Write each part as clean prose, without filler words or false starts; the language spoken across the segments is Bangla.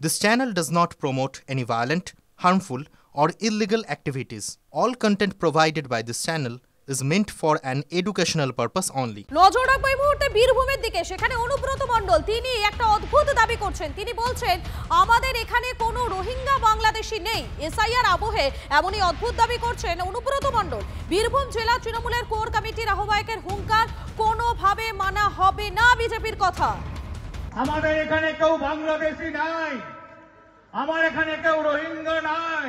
This channel does not promote any violent, harmful, or illegal activities. All content provided by this channel is meant for an educational purpose only. নজর রাখবো এই মুহূর্তে বীরভূমের দিকে। সেখানে অনুব্রত মণ্ডল তিনি একটা অদ্ভুত দাবি করছেন। তিনি বলছেন আমাদের এখানে কোনো রোহিঙ্গা বাংলাদেশি নেই। এসআইআর আবহে এমনই অদ্ভুত দাবি করছেন অনুব্রত মণ্ডল। বীরভূম জেলা তৃণমূলের কোর কমিটির আহ্বায়কের হুঙ্কার, কোনোভাবে মানা হবে না বিজেপির কথা। আমাদের এখানে কেউ বাংলাদেশি নাই, আমার এখানে কেউ রোহিঙ্গা নাই,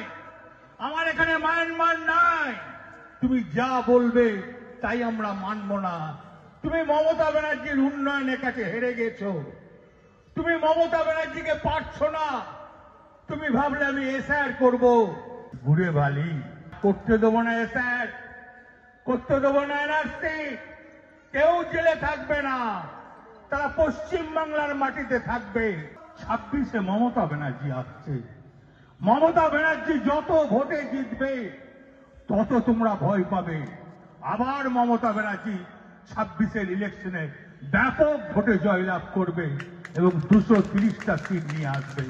আমার এখানে মায়ানমার নাই। তুমি যা বলবে তাই আমরা মানব না। তুমি মমতা ব্যানার্জির উন্নয়নের কাছে হেরে গেছো, তুমি মমতা ব্যানার্জিকে পারছো না। তুমি ভাবলে আমি এসআইআর করব, ঘুরে বালি করতে দেবো না, এসআইআর করতে দেবো না, এনআরসি। কেউ জেলে থাকবে না, তারা পশ্চিম বাংলার মাটিতে থাকবে। 26-এ মমতা ব্যানার্জি আসছে। মমতা ব্যানার্জি যত ভোটে জিতবে তত তোমরা ভয় পাবে। আবার মমতা ব্যানার্জি 26-এর ইলেকশনে ব্যাপক ভোটে জয়লাভ করবে এবং 230টা সিট নিয়ে আসবে।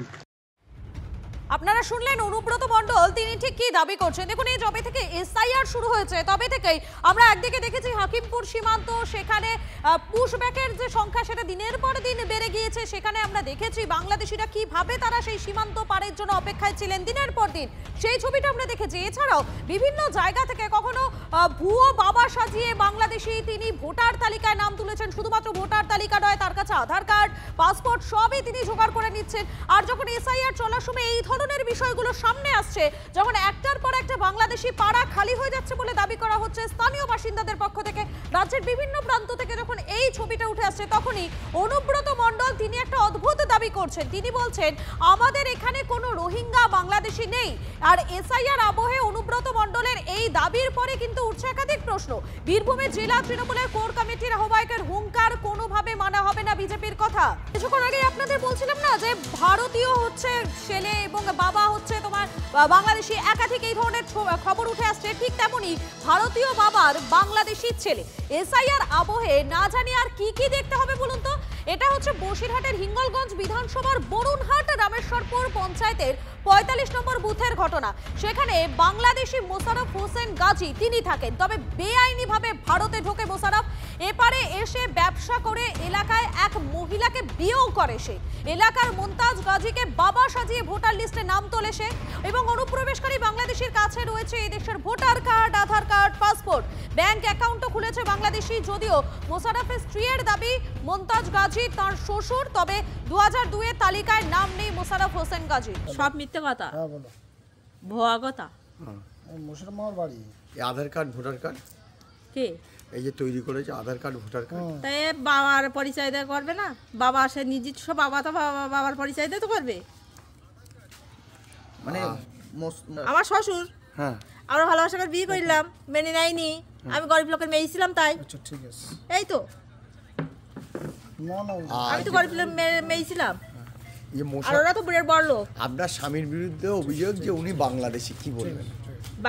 আপনারা শুনলেন অনুব্রত মণ্ডল তিনি ঠিক কি দাবি করছেন। দেখুন, এই যবে থেকে এসআইআর শুরু হয়েছে তবে থেকেই আমরা একদিকে দেখেছি হাকিমপুর সীমান্ত, সেখানে পুশব্যাকের যে সংখ্যা সেটা দিনের পর দিন বেড়ে গিয়েছে। সেখানে আমরা দেখেছি বাংলাদেশিরা কিভাবে তারা সেই সীমান্ত পারের জন্য অপেক্ষায় ছিলেন দিনের পর দিন, সেই ছবিটা আমরা দেখেছি। এছাড়াও বিভিন্ন জায়গা থেকে কখনো ভুয়ো বাবা সাজিয়ে বাংলাদেশি তিনি ভোটার তালিকায় নাম তুলেছেন। শুধুমাত্র ভোটার তালিকা নয়, তার কাছে আধার কার্ড, পাসপোর্ট সবই তিনি জোগাড় করে নিচ্ছেন। আর যখন এসআইআর চলার সময় এই ধরনের বিষয়গুলো সামনে আসছে, যখন একটার পর একটা বাংলাদেশি পাড়া খালি হয়ে যাচ্ছে বলে দাবি করা হচ্ছে স্থানীয় বাসিন্দাদের পক্ষ থেকে, রাজ্যের বিভিন্ন প্রান্ত থেকে যখন এই ছবিটা উঠে আসছে, তখনই অনুব্রত মণ্ডল তিনি একটা অদ্ভুত দাবি করছেন। তিনি বলছেন আমাদের এখানে কোনো রোহিঙ্গা বাংলাদেশি নেই। আর এসআইআর আবহে অনুব্রত মণ্ডলের এই দাবির পরে কিন্তু উঠছে একাধিক প্রশ্ন। বীরভূমের জেলা তৃণমূলের কোর কমিটির আহ্বায়কের হুঙ্কার, কোনোভাবে মানা হবে না বিজেপির কথা। কিছুক্ষণ আগে আপনাদের বলছিলাম না যে ভারতীয় হচ্ছে ছেলে এবং বাবা হচ্ছে তোমার বাংলাদেশি, একাধিক এই ধরনের খবর উঠে আসছে। ঠিক তেমনি ভারতীয় বাবার বাংলাদেশি ছেলে। এসআইআর আবহে না জানি আর কি কি দেখতে হবে বলুন তো। এটা হচ্ছে বসিরহাটের হিঙ্গলগঞ্জ বিধানসভার বরুণহাট রামেশ্বরপুর পঞ্চায়েতের 45 নম্বর বুথের ঘটনা। সেখানে বাংলাদেশি মোশাররফ হোসেন গাজী তিনি থাকেন, তবে বেআইনিভাবে ভারতে ঢোকে মোশাররফ। এপারে এসে ব্যবসা করে এলাকায় এক মহিলাকে বিয়েও করে সে। এলাকার মুমতাজ গাজীকে বাবা সাজিয়ে ভোটার লিস্টে নাম তোলে সে। এবং অনুপ্রবেশকারী বাংলাদেশির কাছে রয়েছে এই দেশের ভোটার কার্ড, আধার কার্ড, পাসপোর্ট, ব্যাংক অ্যাকাউন্টও খুলেছে বাংলাদেশি। যদিও মোশাররফের স্ত্রীর দাবি মুমতাজ গাজী তার শ্বশুর, তবে 2002 তালিকায় নাম নেই মোশাররফ হোসেন গাজী। সব মিথ্যে কথা, ভুয়া কথা। মোশাররফ মামার বাড়ি আধার কার্ড, ভোটার কার্ড কে এই যে তৈরি করেছে আধার কার্ড, ভোটার কার্ড, তাই বাবার পরিচয় দিয়ে করবে না? বাবা সে নিজস্ব বাবা, তো বাবার পরিচয় দিয়ে তো করবে। মানে আমার শ্বশুর, হ্যাঁ আমরা ভালোবাসা করে বিয়ে করলাম, মেনে নেয়নি। আমি গরিব লোকের মেয়ে ছিলাম তাই। আচ্ছা ঠিক আছে, এই তো আমি তো গরিব লোকের মেয়ে ছিলাম, আর ওরা তো বুড়ের বড় লোক। আপনার স্বামীর বিরুদ্ধে অভিযোগ যে উনি বাংলাদেশি, কি বলবেন?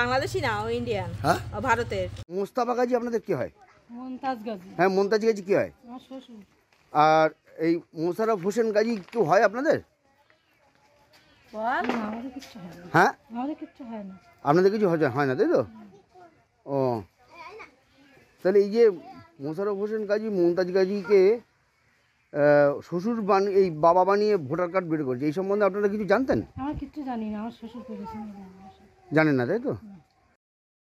বাংলাদেশি না, ও ইন্ডিয়ান, হ্যাঁ ভারতের। মোস্তফা গাজী আপনাদের কি হয়? মুমতাজ গাজী। হ্যাঁ, মুমতাজ গাজী কি হয়? আমার শ্বশুর। আর এই মোশাররফ হোসেন গাজী কেউ হয় আপনাদের? আমাদের কিচ্ছু হয় না। হ্যাঁ, আমাদের কিচ্ছু হয় না। আপনাদের কিছু হয় না, তাই তো? ও, তাহলে এই যে মোশাররফ হোসেন গাজী মুমতাজ গাজীকে শ্বশুর এই বাবা বানিয়ে ভোটার কার্ড বের করেছে, এই সম্বন্ধে আপনারা কিছু জানতেন? আমার কিচ্ছু জানি না, আমার শ্বশুর করেছে। জানেন না, তাই তো?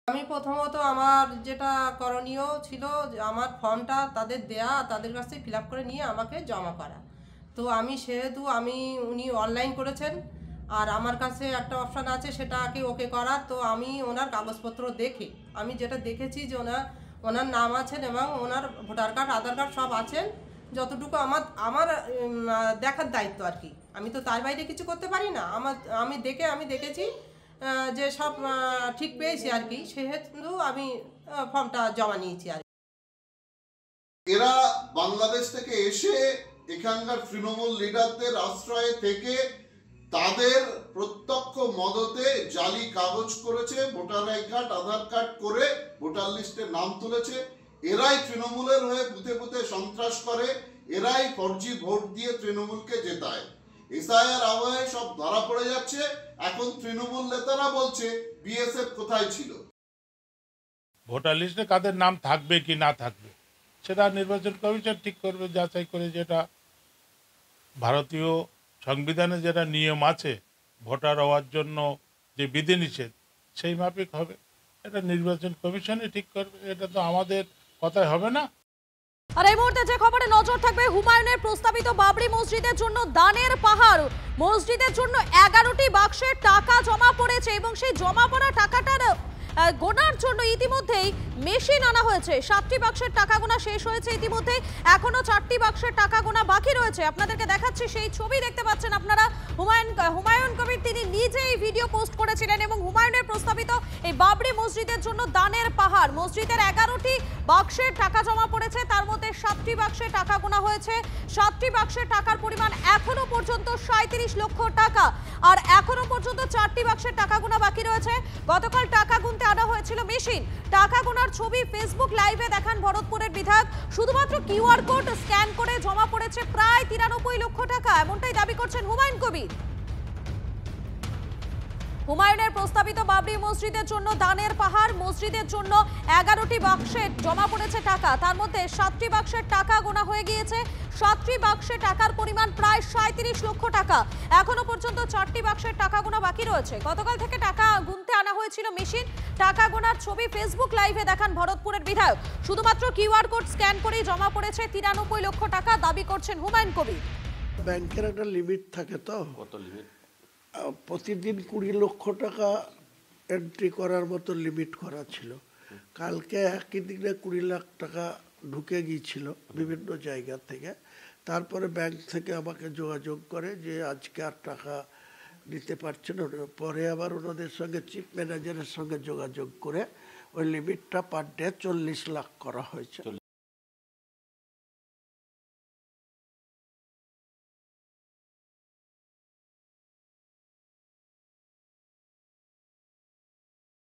আমি প্রথমত আমার যেটা করণীয় ছিল, আমার ফর্মটা তাদের দেয়া, তাদের কাছ থেকে ফিল আপ করে নিয়ে আমাকে জমা করা। তো আমি সেহেতু উনি অনলাইন করেছেন, আর আমার কাছে একটা অপশান আছে সেটাকে ওকে করা। তো আমি ওনার কাগজপত্র দেখে আমি যেটা দেখেছি যে ওনার নাম আছেন এবং ওনার ভোটার কার্ড, আধার কার্ড সব আছেন। যতটুকু আমার দেখার দায়িত্ব আর কি, আমি তো তার বাইরে কিছু করতে পারি না। আমি দেখেছি যে সব ঠিক পেয়েছি আর কি, সেহেতু আমি ফর্মটা জমা নিয়েছি আর। এরা বাংলাদেশ থেকে এসে এখানকার তৃণমূল লিডারদের আশ্রয়ে থেকে তাদের প্রত্যক্ষ মদতে জালি কাগজ করেছে, voter I card, Aadhaar card করে ভোটার লিস্টে নাম তুলেছে। এরাই তৃণমূলের হয়ে বুথে বুথে সন্ত্রাস করে, এরাই ফর্জি ভোট দিয়ে তৃণমূলকে জেতায়। এসআইআর আবহে সব ধরা পড়ে যাচ্ছে। এখন তৃণমূল নেতারা বলছে বিএসএফ কোথায় ছিল। ভোটার লিস্টে কাদের নাম থাকবে কি না থাকবে সেটা নির্বাচন কমিশন ঠিক করবে, যাচাই করে। যেটা ভারতীয় সংবিধানে যেটা নিয়ম আছে ভোটার হওয়ার জন্য যে বিধিনিষেধ, সেই মাফিক হবে। এটা নির্বাচন কমিশনই ঠিক করবে, এটা তো আমাদের কথায় হবে না। আর এই মুহূর্তে যে খবরে নজর থাকবে, হুমায়ুনের প্রস্তাবিত বাবরি মসজিদের জন্য দানের পাহাড়। মসজিদের জন্য 11টি বাক্সে টাকা জমা পড়েছে এবং সেই জমা পড়া টাকাটার গোনার জন্য ইতিমধ্যেই মেশিন আনা হয়েছে। 7টি বাক্সের টাকা গোনা শেষ হয়েছে ইতিমধ্যে, এখনো 4টি বাক্সের টাকা গোনা বাকি রয়েছে। আপনাদেরকে দেখাচ্ছি সেই ছবি, দেখতে পাচ্ছেন আপনারা। হুমায়ুন কবির তিনি নিজে এই ভিডিও পোস্ট করেছিলেন এবং হুমায়ুনের প্রস্তাবিত এই বাবরি মসজিদের জন্য দানের পাহাড়। মসজিদের 11টি বাক্সের টাকা জমা পড়েছে, তার মধ্যে 7টি বাক্সে টাকা গোনা হয়েছে। 7টি বাক্সের টাকার পরিমাণ এখনো পর্যন্ত 37 লক্ষ টাকা। আর এখনো পর্যন্ত 4টি বাক্সের টাকা গোনা বাকি রয়েছে। গতকাল টাকা গুনতে আনা হয়েছিল মেশিন। টাকা গোনার ছবি ফেসবুক লাইভে দেখান ভরতপুরের বিধায়ক। শুধুমাত্র কিউআর কোড স্ক্যান করে জমা পড়েছে প্রায় 93 লক্ষ টাকা, এমনটাই দাবি করছেন হুমায়ুন কবির। হুমায়ুনের প্রস্তাবিত বাবরি মসজিদের জন্য দানের পাহাড়। মসজিদের জন্য 11টি বাক্সে জমা পড়েছে টাকা, তার মধ্যে 7টি বাক্সের টাকা গোনা হয়ে গিয়েছে। 7টি বাক্সে টাকার পরিমাণ প্রায় 37 লক্ষ টাকা। এখনো পর্যন্ত 4টি বাক্সের টাকা গোনা বাকি রয়েছে। গতকাল থেকে টাকা গুনতে আনা হয়েছিল মেশিন। টাকা গোনার ছবি ফেসবুক লাইভে দেখান ভরতপুরের বিধায়ক। শুধুমাত্র কিউআর কোড স্ক্যান করেই জমা পড়েছে 93 লক্ষ টাকা, দাবি করছেন হুমায়ুন কবির। ব্যাংকের একটা লিমিট থাকে, তো কত লিমিট? প্রতিদিন 20 লক্ষ টাকা এন্ট্রি করার মতো লিমিট করা ছিল। কালকে একই দিনে 20 লাখ টাকা ঢুকে গিয়েছিল বিভিন্ন জায়গা থেকে। তারপরে ব্যাংক থেকে আমাকে যোগাযোগ করে যে আজকে আর টাকা নিতে পারছে না। পরে আবার ওনাদের সঙ্গে চিফ ম্যানেজারের সঙ্গে যোগাযোগ করে ওই লিমিটটা পার ডে 40 লাখ করা হয়েছে।